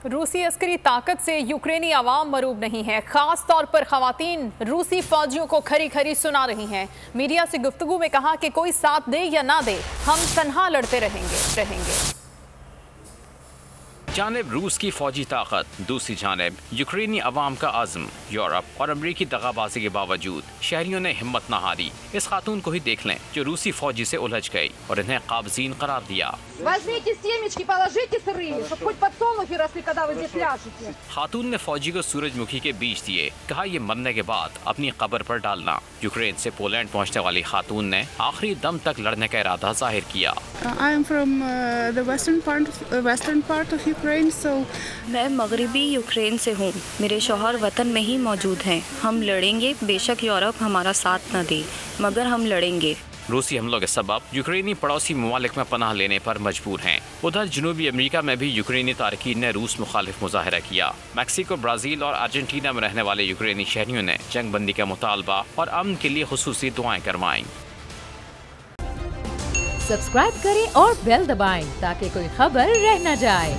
रूसी अस्करी ताकत से यूक्रेनी आवाम मरूब नहीं है। खास तौर पर खवातीन रूसी फौजियों को खरी खरी सुना रही हैं। मीडिया से गुफ्तगू में कहा कि कोई साथ दे या ना दे, हम तन्हा लड़ते रहेंगे। जानिब रूस की फौजी ताकत, दूसरी जानिब यूक्रेनी अवाम का आज़म। यूरोप और अमरीकी दगाबाजी के बावजूद शहरियों ने हिम्मत न हारी। इस खातून को ही देख लें जो रूसी फौजी से उलझ गई और इन्हें काबजीन करार दिया। खातून ने फौजी को सूरजमुखी के बीज दिए, कहा ये मरने के बाद अपनी कब्र पर डालना। यूक्रेन से पोलैंड पहुँचने वाली खातून ने आखिरी दम तक लड़ने का इरादा जाहिर किया। मैं मगरबी यूक्रेन से हूँ। मेरे शौहर वतन में ही मौजूद हैं। हम लड़ेंगे, बेशक यूरोप हमारा साथ न दे, मगर हम लड़ेंगे। रूसी हमलों के सबब यूक्रेनी पड़ोसी ममालिक में पनाह लेने पर मजबूर हैं। उधर जनूबी अमेरिका में भी यूक्रेनी तारकीन ने रूस मुखालिफ मुजाहरा किया। मैक्सिको, ब्राज़ील और अर्जेंटीना में रहने वाले यूक्रेनी शहरियों ने जंग बंदी का मुतालबा और अमन के लिए खुसूसी दुआएं करवाईं। सब्सक्राइब करें और बेल दबाएं ताकि कोई खबर रह न जाए।